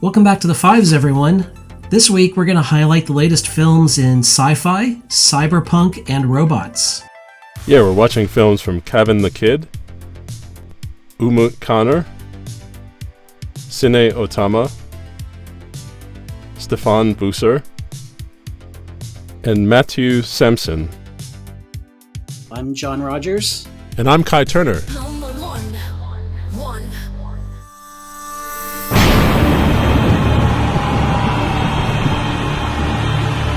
Welcome back to the Fives, everyone. This week we're going to highlight the latest films in sci-fi, cyberpunk, and robots. Yeah, we're watching films from Kavan the Kid, Umut Connor, Cine Automa, Steffan Busser, and Mathieu Samson. I'm John Rogers. And I'm Kai Turner.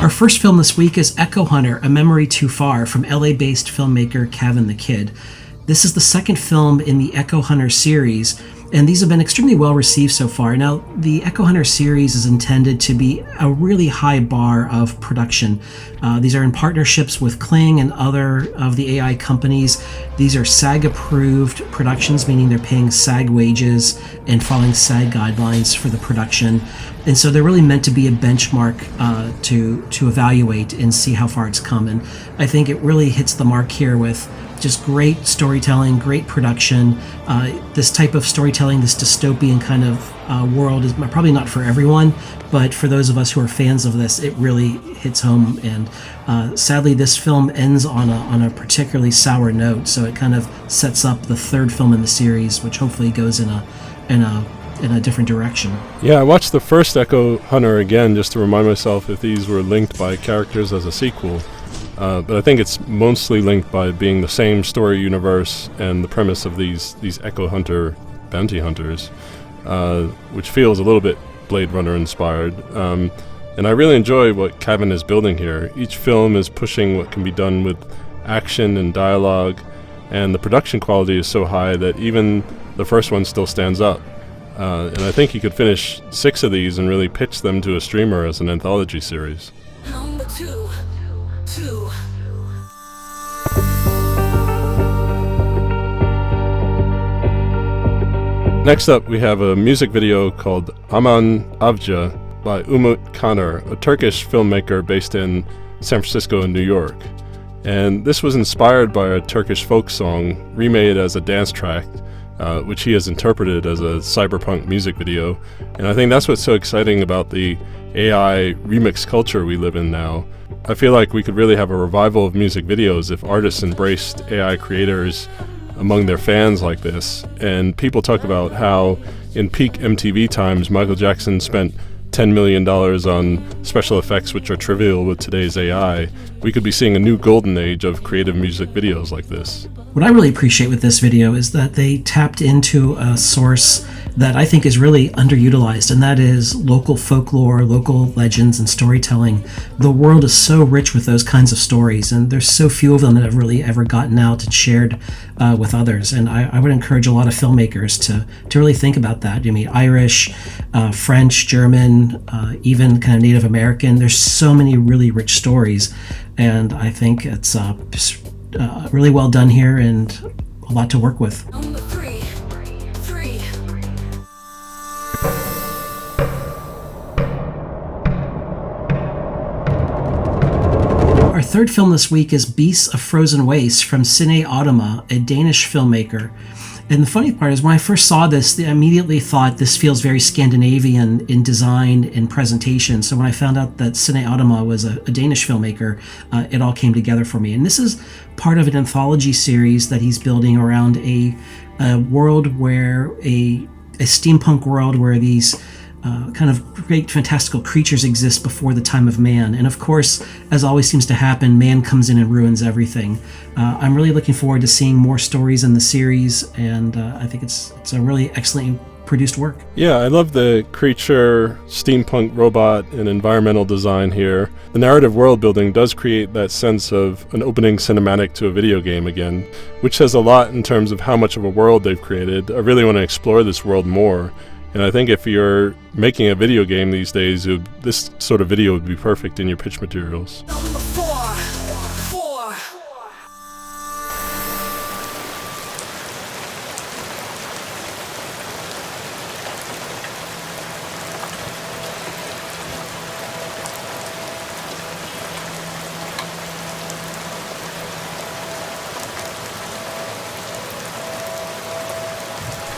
Our first film this week is Echo Hunter, A Memory Too Far, from LA-based filmmaker Kavan the Kid. This is the second film in the Echo Hunter series, and these have been extremely well received so far. Now, the Echo Hunter series is intended to be a really high bar of production. These are in partnerships with Kling and other of the AI companies. These are SAG-approved productions, meaning they're paying SAG wages and following SAG guidelines for the production. And so they're really meant to be a benchmark to evaluate and see how far it's come. And I think it really hits the mark here with just great storytelling, great production. This type of storytelling, this dystopian kind of world is probably not for everyone, but for those of us who are fans of this, it really hits home. And sadly, this film ends on a particularly sour note, so it kind of sets up the third film in the series, which hopefully goes in a different direction. Yeah, I watched the first Echo Hunter again just to remind myself if these were linked by characters as a sequel. But I think it's mostly linked by being the same story universe and the premise of these Echo Hunter bounty hunters, which feels a little bit Blade Runner inspired. And I really enjoy what Kavan is building here. Each film is pushing what can be done with action and dialogue, and the production quality is so high that even the first one still stands up. And I think he could finish 6 of these and really pitch them to a streamer as an anthology series. Number two. Next up, we have a music video called Aman Avcı by Umut Connor, a Turkish filmmaker based in San Francisco and New York. And this was inspired by a Turkish folk song remade as a dance track, which he has interpreted as a cyberpunk music video. And I think that's what's so exciting about the AI remix culture we live in now. I feel like we could really have a revival of music videos if artists embraced AI creators among their fans like this. And people talk about how in peak MTV times, Michael Jackson spent $10 million on special effects which are trivial with today's AI. We could be seeing a new golden age of creative music videos like this. What I really appreciate with this video is that they tapped into a source that I think is really underutilized, and that is local folklore, local legends, and storytelling. The world is so rich with those kinds of stories, and there's so few of them that have really ever gotten out and shared with others. And I would encourage a lot of filmmakers to really think about that. I mean, Irish, French, German, even kind of Native American. There's so many really rich stories, and I think it's really well done here and a lot to work with. Number three. Our third film this week is Beasts of Frozen Waste from Cine Automa, a Danish filmmaker. And the funny part is when I first saw this, I immediately thought this feels very Scandinavian in design and presentation. So when I found out that Cine Automa was a Danish filmmaker, it all came together for me. And this is part of an anthology series that he's building around a world where a steampunk world where these kind of great fantastical creatures exist before the time of man. And of course, as always seems to happen, man comes in and ruins everything. I'm really looking forward to seeing more stories in the series, and I think it's a really excellently produced work. Yeah, I love the creature, steampunk robot, and environmental design here. The narrative world building does create that sense of an opening cinematic to a video game again, which says a lot in terms of how much of a world they've created. I really want to explore this world more. And I think if you're making a video game these days, this sort of video would be perfect in your pitch materials. Number four.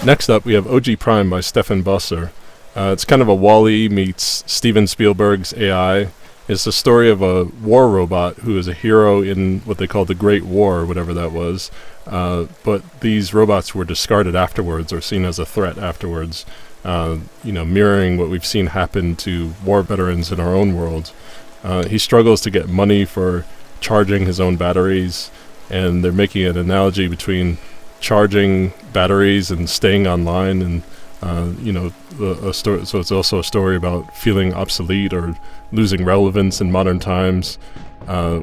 Next up, we have OG Prime by Steffan Busser. It's kind of a Wall-E meets Steven Spielberg's AI. It's the story of a war robot who is a hero in what they call the Great War, whatever that was. But these robots were discarded afterwards or seen as a threat afterwards, mirroring what we've seen happen to war veterans in our own world. He struggles to get money for charging his own batteries, and they're making an analogy between charging batteries and staying online, and so it's also a story about feeling obsolete or losing relevance in modern times,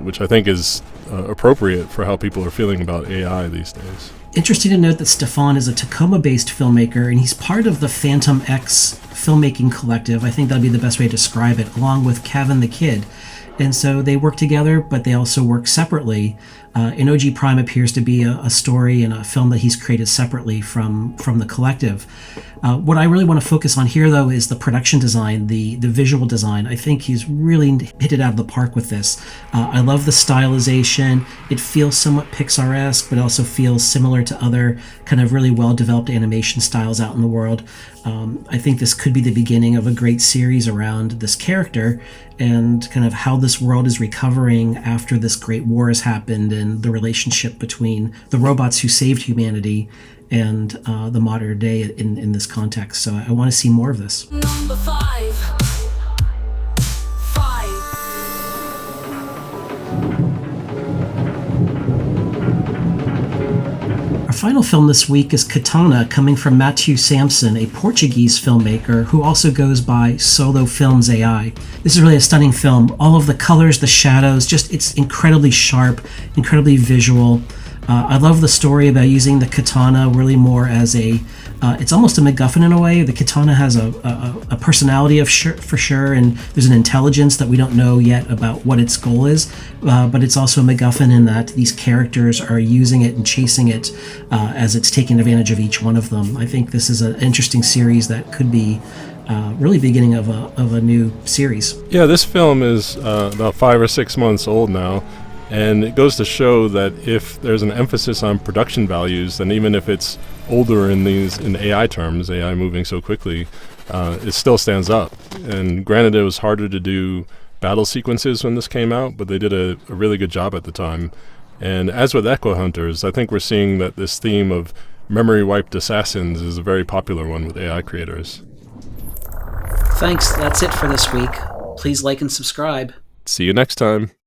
which I think is appropriate for how people are feeling about AI these days. Interesting to note that Steffan is a Tacoma-based filmmaker, and he's part of the Phantom X filmmaking collective. I think that'd be the best way to describe it, along with Kavan the Kid. And so they work together, but they also work separately. And OG Prime appears to be a story and a film that he's created separately from the collective. What I really want to focus on here, though, is the production design, the visual design. I think he's really hit it out of the park with this. I love the stylization. It feels somewhat Pixar-esque, but also feels similar to other kind of really well-developed animation styles out in the world. I think this could be the beginning of a great series around this character and kind of how this world is recovering after this great war has happened, and the relationship between the robots who saved humanity and the modern day in this context. So I want to see more of this. Number 5. Our final film this week is Katana, coming from Mathieu, Samson, a Portuguese filmmaker who also goes by Solo Films AI. This is really a stunning film. All of the colors, the shadows, it's incredibly sharp, incredibly visual. I love the story about using the katana really more as it's almost a MacGuffin in a way. The katana has a personality for sure, and there's an intelligence that we don't know yet about what its goal is, but it's also a MacGuffin in that these characters are using it and chasing it as it's taking advantage of each one of them. I think this is an interesting series that could be really beginning of a new series. Yeah, this film is about 5 or 6 months old now. And it goes to show that if there's an emphasis on production values, then even if it's older in AI terms, AI moving so quickly, it still stands up. And granted, it was harder to do battle sequences when this came out, but they did a really good job at the time. And as with Echo Hunters, I think we're seeing that this theme of memory-wiped assassins is a very popular one with AI creators. Thanks, that's it for this week. Please like and subscribe. See you next time.